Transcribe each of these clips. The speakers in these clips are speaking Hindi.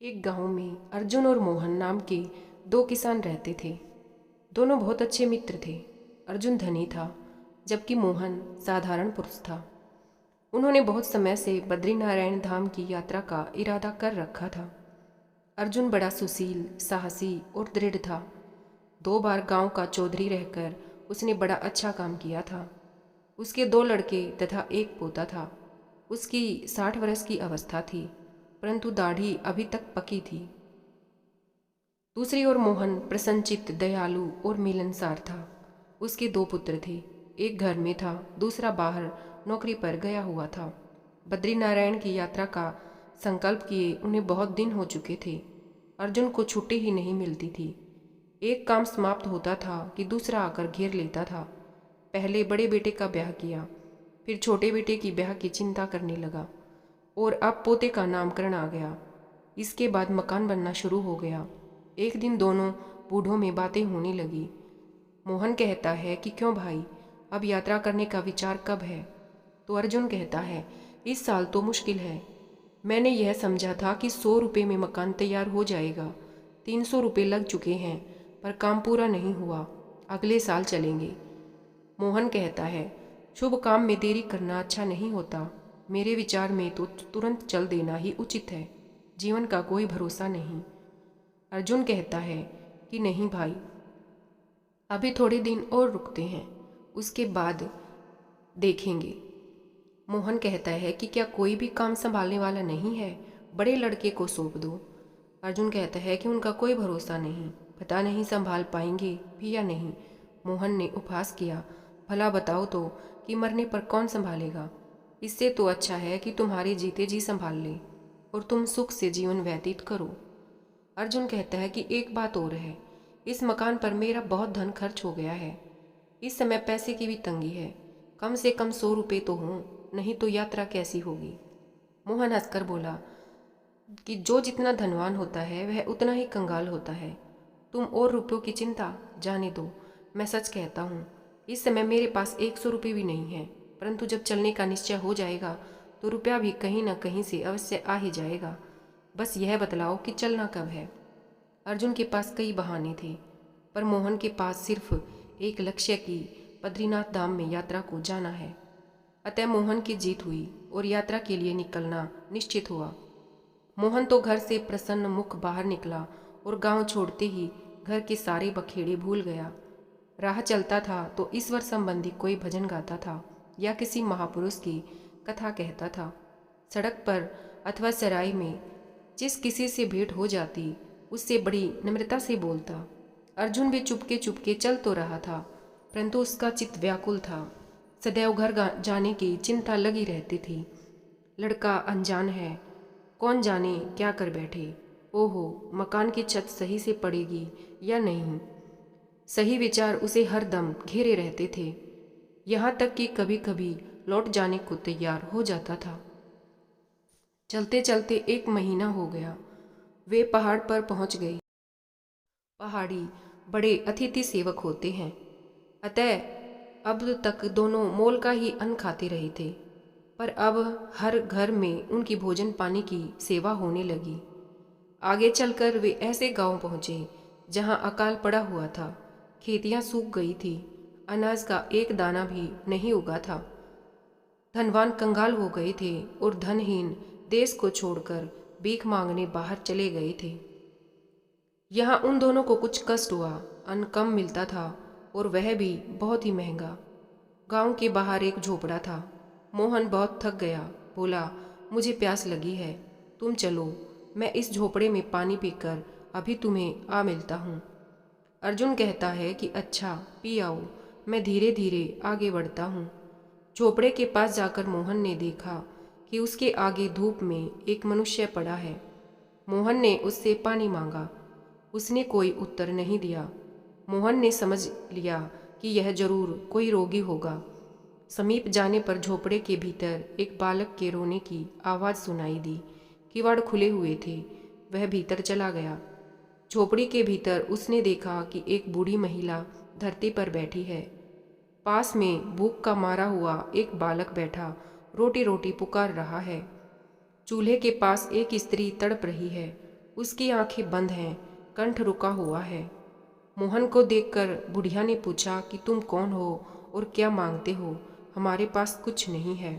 एक गांव में अर्जुन और मोहन नाम के दो किसान रहते थे। दोनों बहुत अच्छे मित्र थे। अर्जुन धनी था, जबकि मोहन साधारण पुरुष था। उन्होंने बहुत समय से बद्रीनारायण धाम की यात्रा का इरादा कर रखा था। अर्जुन बड़ा सुशील, साहसी और दृढ़ था। 2 बार गांव का चौधरी रहकर उसने बड़ा अच्छा काम किया था। उसके 2 लड़के तथा एक पोता था। उसकी 60 वर्ष की अवस्था थी, परंतु दाढ़ी अभी तक पकी थी। दूसरी ओर मोहन प्रसन्नचित्त, दयालु और मिलनसार था। उसके 2 पुत्र थे। एक घर में था, दूसरा बाहर नौकरी पर गया हुआ था। बद्रीनारायण की यात्रा का संकल्प किए उन्हें बहुत दिन हो चुके थे। अर्जुन को छुट्टी ही नहीं मिलती थी। एक काम समाप्त होता था कि दूसरा आकर घेर लेता था। पहले बड़े बेटे का ब्याह किया, फिर छोटे बेटे की ब्याह की चिंता करने लगा, और अब पोते का नामकरण आ गया। इसके बाद मकान बनना शुरू हो गया। एक दिन दोनों बूढ़ों में बातें होने लगी। मोहन कहता है कि क्यों भाई, अब यात्रा करने का विचार कब है? तो अर्जुन कहता है, इस साल तो मुश्किल है। मैंने यह समझा था कि 100 रुपये में मकान तैयार हो जाएगा। 300 रुपये लग चुके हैं, पर काम पूरा नहीं हुआ। अगले साल चलेंगे। मोहन कहता है, शुभ काम में देरी करना अच्छा नहीं होता। मेरे विचार में तो तुरंत चल देना ही उचित है। जीवन का कोई भरोसा नहीं। अर्जुन कहता है कि नहीं भाई, अभी थोड़े दिन और रुकते हैं, उसके बाद देखेंगे। मोहन कहता है कि क्या कोई भी काम संभालने वाला नहीं है? बड़े लड़के को सौंप दो। अर्जुन कहता है कि उनका कोई भरोसा नहीं, पता नहीं संभाल पाएंगे भी या नहीं। मोहन ने उपहास किया, भला बताओ तो कि मरने पर कौन संभालेगा? इससे तो अच्छा है कि तुम्हारे जीते जी संभाल ले और तुम सुख से जीवन व्यतीत करो। अर्जुन कहता है कि एक बात और है, इस मकान पर मेरा बहुत धन खर्च हो गया है। इस समय पैसे की भी तंगी है। कम से कम 100 रुपये तो हों, नहीं तो यात्रा कैसी होगी? मोहन हंसकर बोला कि जो जितना धनवान होता है वह उतना ही कंगाल होता है। तुम और रुपयों की चिंता जाने दो। मैं सच कहता हूँ, इस समय मेरे पास 100 रुपये भी नहीं है, परंतु जब चलने का निश्चय हो जाएगा तो रुपया भी कहीं न कहीं से अवश्य आ ही जाएगा। बस यह बतलाओ कि चलना कब है? अर्जुन के पास कई बहाने थे, पर मोहन के पास सिर्फ एक लक्ष्य की बद्रीनाथ धाम में यात्रा को जाना है। अतः मोहन की जीत हुई और यात्रा के लिए निकलना निश्चित हुआ। मोहन तो घर से प्रसन्न मुख बाहर निकला और गांव छोड़ते ही घर के सारे बखेड़े भूल गया। राह चलता था तो ईश्वर संबंधी कोई भजन गाता था या किसी महापुरुष की कथा कहता था। सड़क पर अथवा सराय में जिस किसी से भेंट हो जाती, उससे बड़ी नम्रता से बोलता। अर्जुन भी चुपके चुपके चल तो रहा था, परंतु उसका चित्त व्याकुल था। सदैव घर जाने की चिंता लगी रहती थी। लड़का अनजान है, कौन जाने क्या कर बैठे। ओहो, मकान की छत सही से पड़ेगी या नहीं? सही विचार उसे हर दम घेरे रहते थे, यहाँ तक कि कभी कभी लौट जाने को तैयार हो जाता था। चलते चलते 1 महीना हो गया। वे पहाड़ पर पहुंच गए। पहाड़ी बड़े अतिथि सेवक होते हैं, अतः अब तक दोनों मोल का ही अन्न खाते रहे थे, पर अब हर घर में उनकी भोजन पानी की सेवा होने लगी। आगे चलकर वे ऐसे गांव पहुंचे जहां अकाल पड़ा हुआ था। खेतियां सूख गई थी, अनाज का एक दाना भी नहीं उगा था। धनवान कंगाल हो गए थे और धनहीन देश को छोड़कर भीख मांगने बाहर चले गए थे। यहाँ उन दोनों को कुछ कष्ट हुआ। अन्न कम मिलता था और वह भी बहुत ही महंगा। गांव के बाहर एक झोपड़ा था। मोहन बहुत थक गया, बोला, मुझे प्यास लगी है, तुम चलो, मैं इस झोपड़े में पानी पीकर अभी तुम्हें आ मिलता हूँ। अर्जुन कहता है कि अच्छा, पी आओ, मैं धीरे धीरे आगे बढ़ता हूँ। झोपड़े के पास जाकर मोहन ने देखा कि उसके आगे धूप में एक मनुष्य पड़ा है। मोहन ने उससे पानी मांगा। उसने कोई उत्तर नहीं दिया। मोहन ने समझ लिया कि यह जरूर कोई रोगी होगा। समीप जाने पर झोपड़े के भीतर एक बालक के रोने की आवाज़ सुनाई दी। किवाड़ खुले हुए थे। वह भीतर चला गया। झोपड़ी के भीतर उसने देखा कि एक बूढ़ी महिला धरती पर बैठी है। पास में भूख का मारा हुआ एक बालक बैठा रोटी रोटी पुकार रहा है। चूल्हे के पास एक स्त्री तड़प रही है। उसकी आंखें बंद हैं, कंठ रुका हुआ है। मोहन को देखकर बुढ़िया ने पूछा कि तुम कौन हो और क्या मांगते हो? हमारे पास कुछ नहीं है।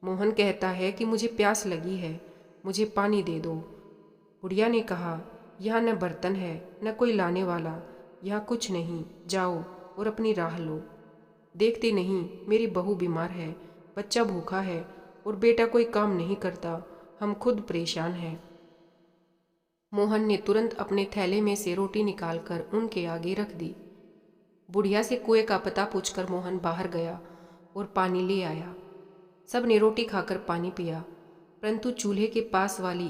मोहन कहता है कि मुझे प्यास लगी है, मुझे पानी दे दो। बुढ़िया ने कहा, यहाँ न बर्तन है न कोई लाने वाला, यहाँ कुछ नहीं, जाओ और अपनी राह लो। देखते नहीं मेरी बहू बीमार है, बच्चा भूखा है और बेटा कोई काम नहीं करता, हम खुद परेशान हैं। मोहन ने तुरंत अपने थैले में से रोटी निकालकर उनके आगे रख दी। बुढ़िया से कुएं का पता पूछकर मोहन बाहर गया और पानी ले आया। सब ने रोटी खाकर पानी पिया, परंतु चूल्हे के पास वाली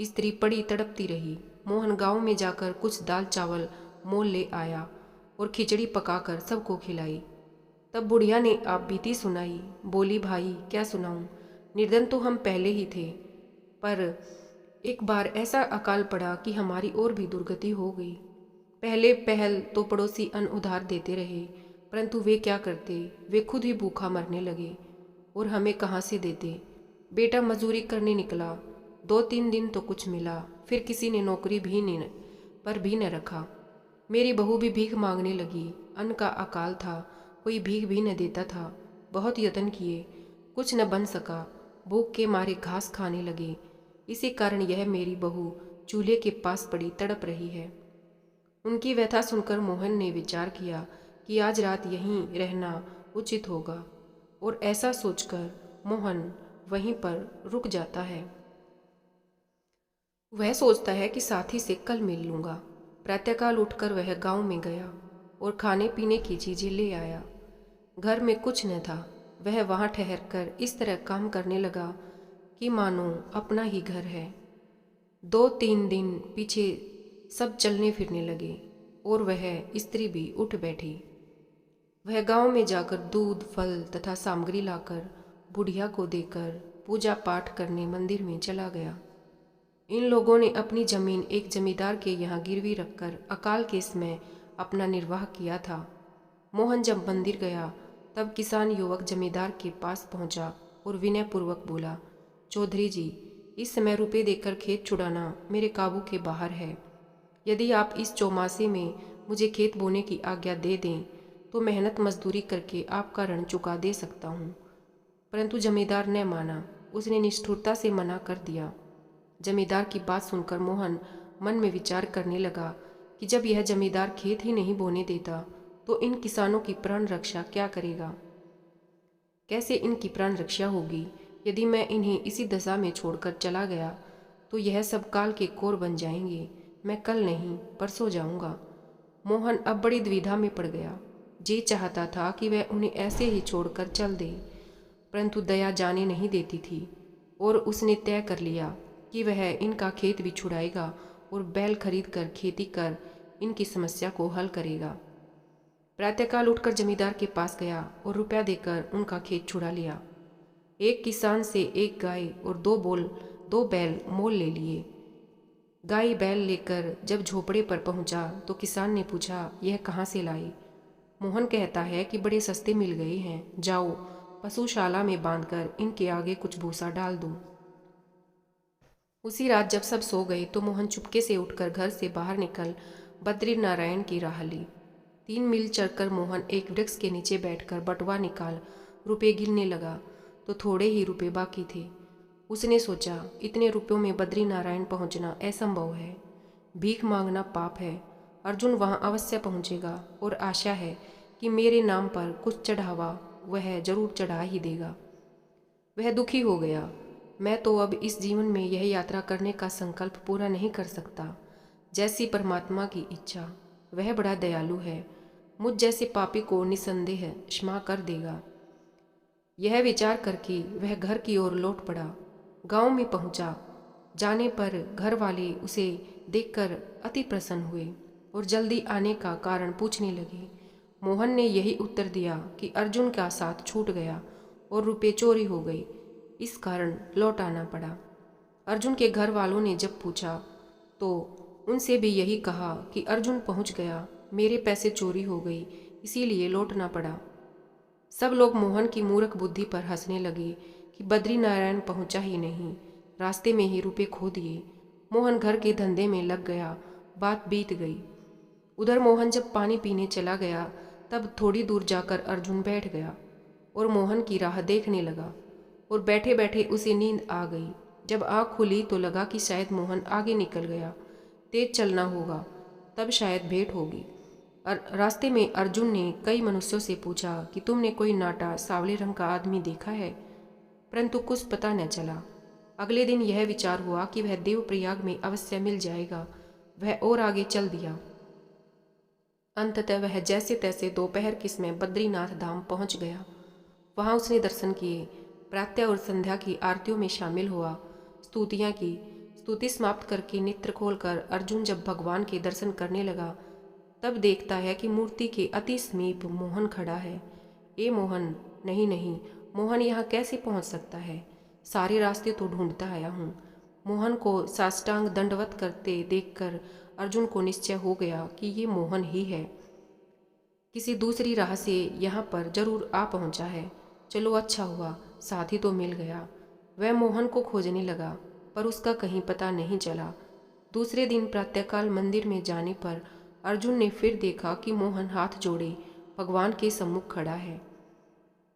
स्त्री पड़ी तड़पती रही। मोहन गांव में जाकर कुछ दाल चावल मोल ले आया और खिचड़ी पकाकर सबको खिलाई। तब बुढ़िया ने आप बीती सुनाई। बोली, भाई क्या सुनाऊं, निर्धन तो हम पहले ही थे, पर एक बार ऐसा अकाल पड़ा कि हमारी और भी दुर्गति हो गई। पहले पहल तो पड़ोसी अन्न उधार देते रहे, परंतु वे क्या करते, वे खुद ही भूखा मरने लगे और हमें कहाँ से देते। बेटा मजदूरी करने निकला, 2-3 दिन तो कुछ मिला, फिर किसी ने नौकरी भी न रखा। मेरी बहू भी भीख मांगने लगी। अन्न का अकाल था, कोई भीख भी न देता था। बहुत यत्न किए, कुछ न बन सका। भूख के मारे घास खाने लगे। इसी कारण यह मेरी बहू चूल्हे के पास पड़ी तड़प रही है। उनकी व्यथा सुनकर मोहन ने विचार किया कि आज रात यहीं रहना उचित होगा, और ऐसा सोचकर मोहन वहीं पर रुक जाता है। वह सोचता है कि साथी से कल मिल लूँगा। प्रातःकाल उठकर वह गांव में गया और खाने पीने की चीज़ें ले आया। घर में कुछ न था। वह वहाँ ठहरकर इस तरह काम करने लगा कि मानो अपना ही घर है। 2-3 दिन पीछे सब चलने फिरने लगे और वह स्त्री भी उठ बैठी। वह गांव में जाकर दूध, फल तथा सामग्री लाकर बुढ़िया को देकर पूजा पाठ करने मंदिर में चला गया। इन लोगों ने अपनी जमीन एक जमींदार के यहाँ गिरवी रखकर अकाल के समय अपना निर्वाह किया था। मोहन जब मंदिर गया तब किसान युवक जमींदार के पास पहुंचा और विनयपूर्वक बोला, चौधरी जी, इस समय रुपए देकर खेत छुड़ाना मेरे काबू के बाहर है। यदि आप इस चौमासे में मुझे खेत बोने की आज्ञा दे दें तो मेहनत मजदूरी करके आपका ऋण चुका दे सकता हूँ। परंतु जमींदार ने माना, उसने निष्ठुरता से मना कर दिया। जमींदार की बात सुनकर मोहन मन में विचार करने लगा कि जब यह जमींदार खेत ही नहीं बोने देता तो इन किसानों की प्राण रक्षा क्या करेगा? कैसे इनकी प्राण रक्षा होगी? यदि मैं इन्हें इसी दशा में छोड़कर चला गया तो यह सब काल के कोर बन जाएंगे। मैं कल नहीं परसों जाऊंगा। मोहन अब बड़ी दुविधा में पड़ गया। जी चाहता था कि वह उन्हें ऐसे ही छोड़कर चल दे, परंतु दया जाने नहीं देती थी और उसने तय कर लिया कि वह इनका खेत भी छुड़ाएगा और बैल खरीद कर खेती कर इनकी समस्या को हल करेगा। प्रातःकाल उठकर जमींदार के पास गया और रुपया देकर उनका खेत छुड़ा लिया। एक किसान से एक गाय और 2 बैल मोल ले लिए। गाय बैल लेकर जब झोपड़े पर पहुंचा तो किसान ने पूछा, यह कहाँ से लाई? मोहन कहता है कि बड़े सस्ते मिल गए हैं, जाओ पशुशाला में बांधकर इनके आगे कुछ भूसा डाल दो। उसी रात जब सब सो गए तो मोहन चुपके से उठकर घर से बाहर निकल बद्री नारायण की राह ली। 3 मील चलकर मोहन एक वृक्ष के नीचे बैठकर बटुआ निकाल रुपए गिनने लगा तो थोड़े ही रुपए बाकी थे। उसने सोचा, इतने रुपयों में बद्री नारायण पहुंचना असंभव है, भीख मांगना पाप है। अर्जुन वहां अवश्य पहुंचेगा और आशा है कि मेरे नाम पर कुछ चढ़ावा वह जरूर चढ़ा ही देगा। वह दुखी हो गया। मैं तो अब इस जीवन में यह यात्रा करने का संकल्प पूरा नहीं कर सकता। जैसी परमात्मा की इच्छा, वह बड़ा दयालु है, मुझ जैसे पापी को निसंदेह क्षमा कर देगा। यह विचार करके वह घर की ओर लौट पड़ा। गांव में पहुंचा। जाने पर घर वाले उसे देखकर अति प्रसन्न हुए और जल्दी आने का कारण पूछने लगे। मोहन ने यही उत्तर दिया कि अर्जुन का साथ छूट गया और रुपए चोरी हो गई, इस कारण लौट आना पड़ा। अर्जुन के घर वालों ने जब पूछा तो उनसे भी यही कहा कि अर्जुन पहुंच गया, मेरे पैसे चोरी हो गई, इसीलिए लौटना पड़ा। सब लोग मोहन की मूर्ख बुद्धि पर हंसने लगे कि बद्री नारायण पहुंचा ही नहीं, रास्ते में ही रुपए खो दिए। मोहन घर के धंधे में लग गया। बात बीत गई। उधर मोहन जब पानी पीने चला गया तब थोड़ी दूर जाकर अर्जुन बैठ गया और मोहन की राह देखने लगा और बैठे बैठे उसे नींद आ गई। जब आँख खुली तो लगा कि शायद मोहन आगे निकल गया, तेज चलना होगा, तब शायद भेंट होगी। रास्ते में अर्जुन ने कई मनुष्यों से पूछा कि तुमने कोई नाटा सांवले रंग का आदमी देखा है, परंतु कुछ पता न चला। अगले दिन यह विचार हुआ कि वह देवप्रयाग में अवश्य मिल जाएगा। वह और आगे चल दिया। अंततः वह जैसे तैसे दोपहर के समय बद्रीनाथ धाम पहुंच गया। वहां उसने दर्शन किए, प्रातः और संध्या की आरतियों में शामिल हुआ, स्तुतियां की। स्तुति समाप्त करके नेत्र खोलकर अर्जुन जब भगवान के दर्शन करने लगा तब देखता है कि मूर्ति के अति समीप मोहन खड़ा है। ए मोहन, नहीं नहीं, मोहन यहाँ कैसे पहुँच सकता है? सारे रास्ते तो ढूंढता आया हूँ। मोहन को साष्टांग दंडवत करते देखकर अर्जुन को निश्चय हो गया कि ये मोहन ही है। किसी दूसरी राह से यहाँ पर जरूर आ पहुँचा है। चलो अच्छा हुआ, साथी तो मिल गया। वह मोहन को खोजने लगा पर उसका कहीं पता नहीं चला। दूसरे दिन प्रातःकाल मंदिर में जाने पर अर्जुन ने फिर देखा कि मोहन हाथ जोड़े भगवान के सम्मुख खड़ा है।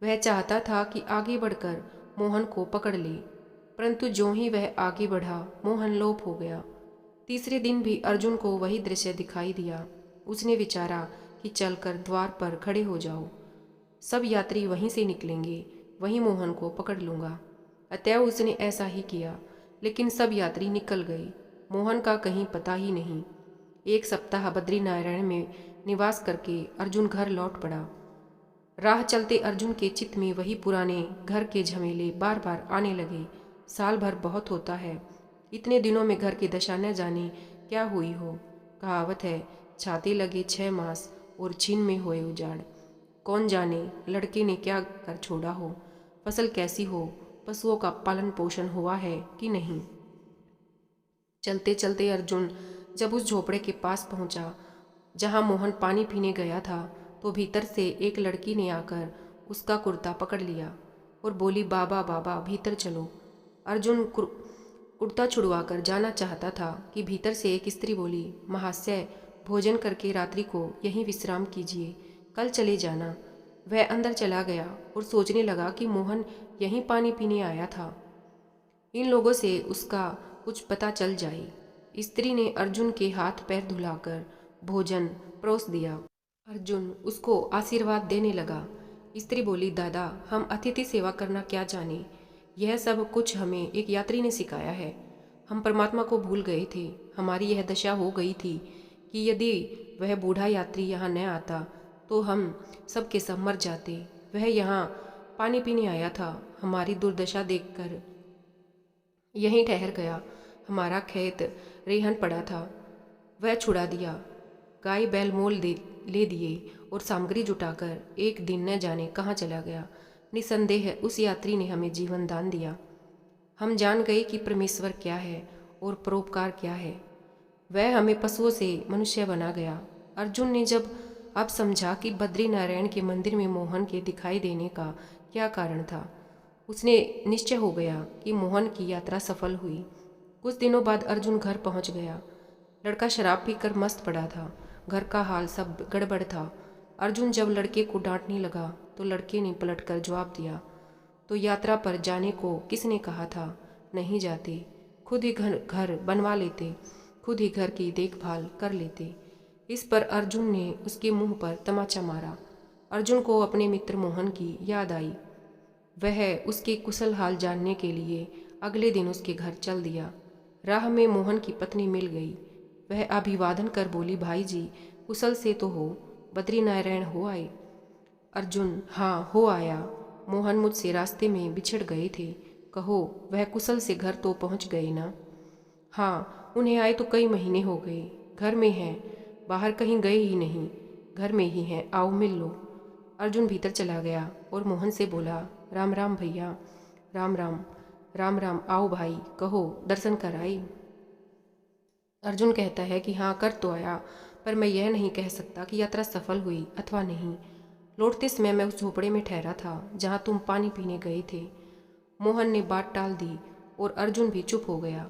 वह चाहता था कि आगे बढ़कर मोहन को पकड़ ले, परंतु ज्यों ही वह आगे बढ़ा मोहन लोप हो गया। तीसरे दिन भी अर्जुन को वही दृश्य दिखाई दिया। उसने विचारा कि चलकर द्वार पर खड़े हो जाओ, सब यात्री वहीं से निकलेंगे, वहीं मोहन को पकड़ लूँगा। अतएव उसने ऐसा ही किया, लेकिन सब यात्री निकल गए। मोहन का कहीं पता ही नहीं। एक सप्ताह बद्रीनारायण में निवास करके अर्जुन घर लौट पड़ा। राह चलते अर्जुन के चित्त में वही पुराने घर के झमेले बार बार आने लगे। साल भर बहुत होता है, इतने दिनों में घर की दशा न जाने क्या हुई हो। कहावत है, छाती लगे 6 मास और छीन में होए उजाड़। कौन जाने लड़के ने क्या कर छोड़ा हो, फसल कैसी हो, पशुओं का पालन पोषण हुआ है कि नहीं। चलते चलते अर्जुन जब उस झोपड़े के पास पहुंचा जहां मोहन पानी पीने गया था, तो भीतर से एक लड़की ने आकर उसका कुर्ता पकड़ लिया और बोली, बाबा बाबा भीतर चलो। अर्जुन कुर्ता छुड़वाकर जाना चाहता था कि भीतर से एक स्त्री बोली, महाशय भोजन करके रात्रि को यहीं विश्राम कीजिए, कल चले जाना। वह अंदर चला गया और सोचने लगा कि मोहन यहीं पानी पीने आया था, इन लोगों से उसका कुछ पता चल जाए। स्त्री ने अर्जुन के हाथ पैर धुलाकर भोजन परोस दिया। अर्जुन उसको आशीर्वाद देने लगा। स्त्री बोली, दादा हम अतिथि सेवा करना क्या जाने, यह सब कुछ हमें एक यात्री ने सिखाया है। हम परमात्मा को भूल गए थे। हमारी यह दशा हो गई थी कि यदि वह बूढ़ा यात्री यहाँ न आता तो हम सब के सब मर जाते। वह यहाँ पानी पीने आया था, हमारी दुर्दशा देखकर यहीं ठहर गया। हमारा खेत रेहन पड़ा था, वह छुड़ा दिया। गाय बैल मोल ले दिए और सामग्री जुटाकर एक दिन न जाने कहाँ चला गया। निसंदेह उस यात्री ने हमें जीवन दान दिया। हम जान गए कि परमेश्वर क्या है और परोपकार क्या है। वह हमें पशुओं से मनुष्य बना गया। अर्जुन ने जब अब समझा कि बद्रीनारायण के मंदिर में मोहन के दिखाई देने का क्या कारण था, उसने निश्चय हो गया कि मोहन की यात्रा सफल हुई। कुछ दिनों बाद अर्जुन घर पहुंच गया। लड़का शराब पीकर मस्त पड़ा था, घर का हाल सब गड़बड़ था। अर्जुन जब लड़के को डांटने लगा तो लड़के ने पलटकर जवाब दिया, तो यात्रा पर जाने को किसने कहा था, नहीं जाते, खुद ही घर बनवा लेते, खुद ही घर की देखभाल कर लेते। इस पर अर्जुन ने उसके मुंह पर तमाचा मारा। अर्जुन को अपने मित्र मोहन की याद आई। वह उसके कुशल हाल जानने के लिए अगले दिन उसके घर चल दिया। राह में मोहन की पत्नी मिल गई। वह अभिवादन कर बोली, भाई जी कुशल से तो हो, बद्रीनारायण हो आए? अर्जुन, हाँ हो आया। मोहन मुझसे रास्ते में बिछड़ गए थे, कहो वह कुशल से घर तो पहुंच गए ना? हाँ, उन्हें आए तो कई महीने हो गए, घर में हैं, बाहर कहीं गए ही नहीं, घर में ही हैं, आओ मिल लो। अर्जुन भीतर चला गया और मोहन से बोला, राम राम भैया। राम राम। राम राम, आओ भाई, कहो दर्शन कर आई? अर्जुन कहता है कि हाँ कर तो आया, पर मैं यह नहीं कह सकता कि यात्रा सफल हुई अथवा नहीं। लौटते समय मैं उस झोपड़े में ठहरा था जहाँ तुम पानी पीने गए थे। मोहन ने बात टाल दी और अर्जुन भी चुप हो गया।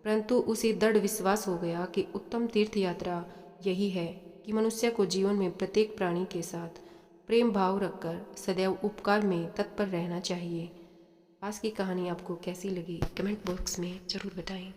परंतु उसे दृढ़ विश्वास हो गया कि उत्तम तीर्थ यात्रा यही है कि मनुष्य को जीवन में प्रत्येक प्राणी के साथ प्रेम भाव रखकर सदैव उपकार में तत्पर रहना चाहिए। आज की कहानी आपको कैसी लगी कमेंट बॉक्स में ज़रूर बताएं।